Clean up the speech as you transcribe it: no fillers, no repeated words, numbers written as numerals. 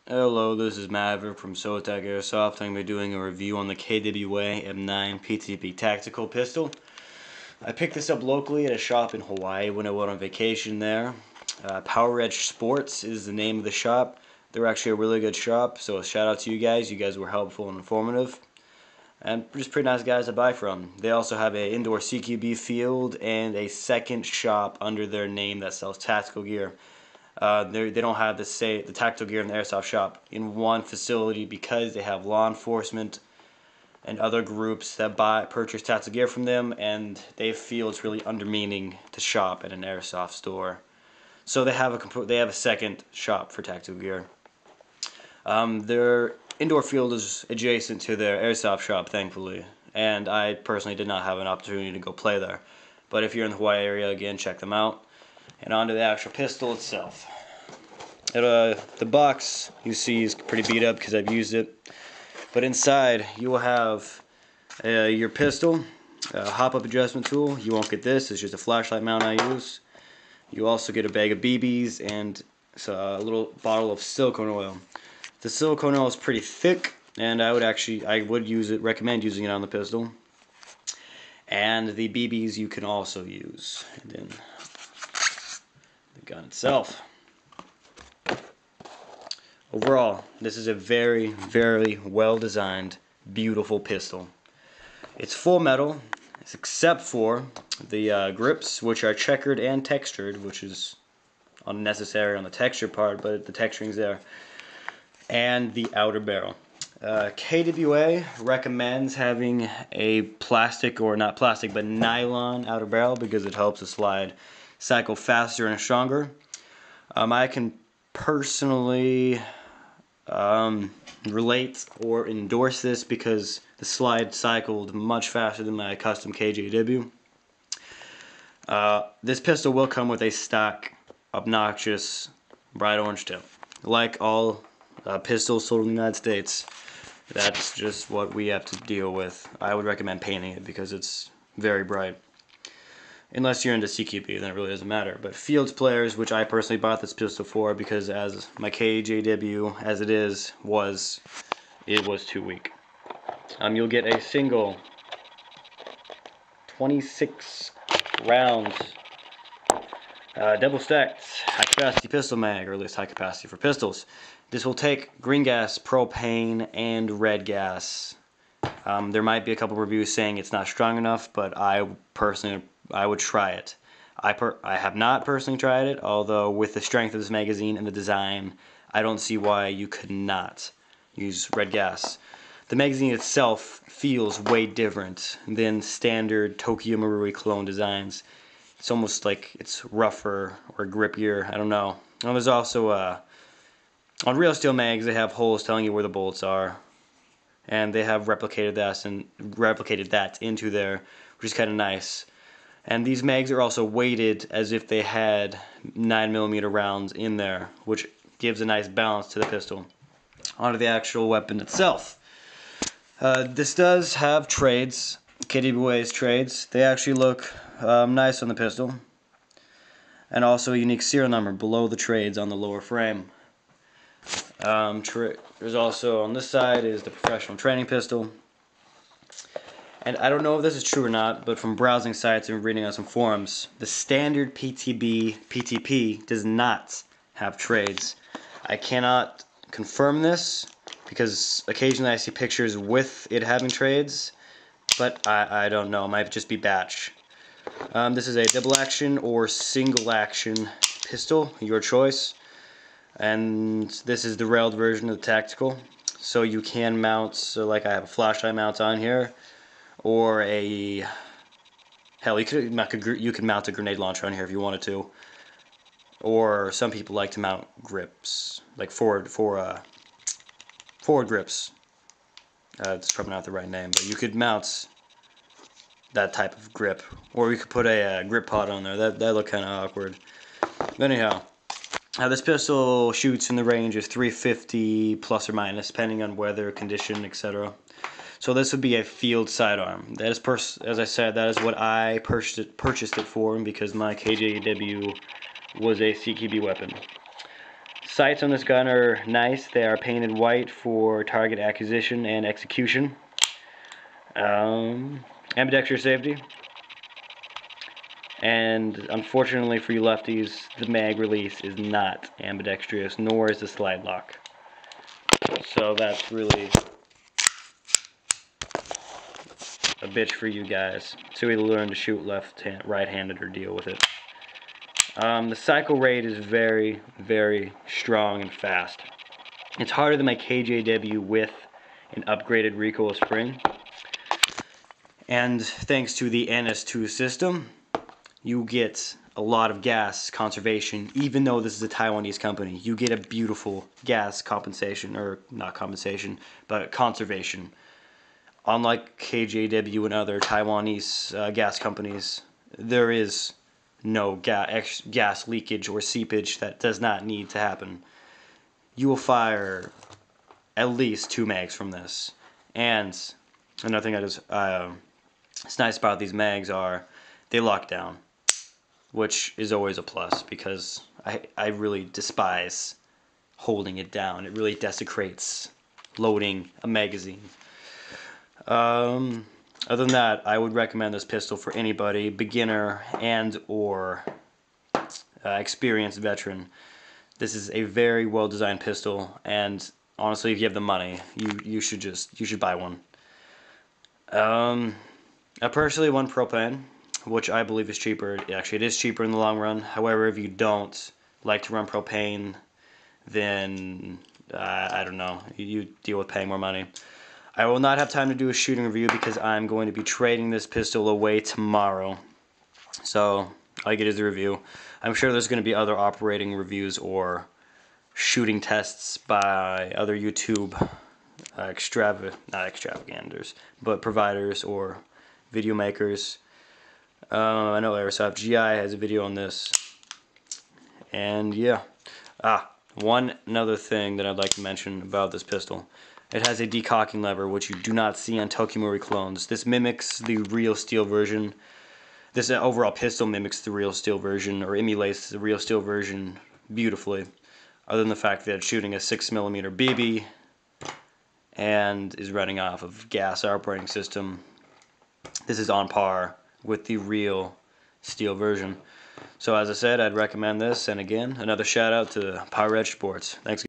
Hello, this is Maverick from Solitech Airsoft. I'm going to be doing a review on the KWA M9 PTP Tactical Pistol. I picked this up locally at a shop in Hawaii when I went on vacation there. Power Edge Sports is the name of the shop. They're actually a really good shop, so a shout out to you guys. You guys were helpful and informative. And just pretty nice guys to buy from. They also have an indoor CQB field and a second shop under their name that sells tactical gear. They don't have the tactical gear in the airsoft shop in one facility because they have law enforcement and other groups that purchase tactical gear from them, and they feel it's really undermining to shop at an airsoft store. So they have a second shop for tactical gear. Their indoor field is adjacent to their airsoft shop, thankfully, and I personally did not have an opportunity to go play there. But if you're in the Hawaii area, again, check them out. And onto the actual pistol itself. The box you see is pretty beat up because I've used it. But inside you will have your pistol, a hop-up adjustment tool. You won't get this, it's just a flashlight mount I use. You also get a bag of BBs and a little bottle of silicone oil. The silicone oil is pretty thick, and I would recommend using it on the pistol. And the BBs you can also use. And then the gun itself. Overall, this is a very, very well designed, beautiful pistol. It's full metal, except for the grips, which are checkered and textured, which is unnecessary on the texture part, but the texturing's there. And the outer barrel. KWA recommends having a plastic, or not plastic, but nylon outer barrel because it helps the slide cycle faster and stronger. I can personally relate or endorse this because the slide cycled much faster than my custom KJW. This pistol will come with a stock obnoxious bright orange tip. Like all pistols sold in the United States, that's just what we have to deal with. I would recommend painting it because it's very bright. Unless you're into CQB, then it really doesn't matter. But Fields players, which I personally bought this pistol for because as my KJW as it was too weak. You'll get a single 26 rounds double stacked high capacity pistol mag, or at least high capacity for pistols. This will take green gas, propane, and red gas. There might be a couple reviews saying it's not strong enough, but I would try it. I have not personally tried it, although with the strength of this magazine and the design, I don't see why you could not use red gas. The magazine itself feels way different than standard Tokyo Marui clone designs. It's almost like it's rougher or grippier, I don't know. And there's also on real steel mags, they have holes telling you where the bullets are, and they have replicated that into there, which is kind of nice. And these mags are also weighted as if they had 9mm rounds in there, which gives a nice balance to the pistol. Onto the actual weapon itself. This does have trades, KWA's trades. They actually look nice on the pistol. And also a unique serial number below the trades on the lower frame. There's also on this side is the professional training pistol. And I don't know if this is true or not, but from browsing sites and reading on some forums, the standard PTP does not have trades. I cannot confirm this because occasionally I see pictures with it having trades, but I don't know. It might just be batch. This is a double action or single action pistol, your choice. And this is the railed version of the tactical. So you can mount, like I have a flashlight mount on here, or you could mount a grenade launcher on here if you wanted to. Or some people like to mount grips, like forward grips. It's probably not the right name, but you could mount that type of grip, or you could put a grip pod on there. That looked kind of awkward. But anyhow, this pistol shoots in the range of 350 plus or minus, depending on weather, condition, etc. So this would be a field sidearm. That is, as I said, that is what I purchased it for, because my KJW was a CQB weapon. Sights on this gun are nice. They are painted white for target acquisition and execution. Ambidextrous safety. And unfortunately for you lefties, the mag release is not ambidextrous, nor is the slide lock. So that's really a bitch for you guys. So either learn to shoot right-handed or deal with it. The cycle rate is very, very strong and fast. It's harder than my KJW with an upgraded recoil spring. And thanks to the NS2 system, you get a lot of gas conservation. Even though this is a Taiwanese company, you get a beautiful gas compensation, or not compensation, but conservation. Unlike KJW and other Taiwanese gas companies, there is no gas leakage or seepage that does not need to happen. You will fire at least 2 mags from this. And another thing that is it's nice about these mags are they lock down, which is always a plus, because I really despise holding it down. It really desecrates loading a magazine. Other than that, I would recommend this pistol for anybody, beginner and or experienced veteran. This is a very well designed pistol, and honestly, if you have the money, you should buy one. I personally want propane, which I believe is cheaper. Actually, it is cheaper in the long run. However, if you don't like to run propane, then I don't know, you deal with paying more money. I will not have time to do a shooting review because I'm going to be trading this pistol away tomorrow. So all I get is a review. I'm sure there's going to be other operating reviews or shooting tests by other YouTube not extravaganders, but providers or video makers. I know Airsoft GI has a video on this. And yeah. One another thing that I'd like to mention about this pistol. It has a decocking lever, which you do not see on Tokimori clones. This mimics the real steel version. This overall pistol mimics the real steel version, or emulates the real steel version beautifully. Other than the fact that it's shooting a 6mm BB and is running off of gas operating system. This is on par with the real steel version. So as I said, I'd recommend this. And again, another shout out to Pirate Sports. Thanks.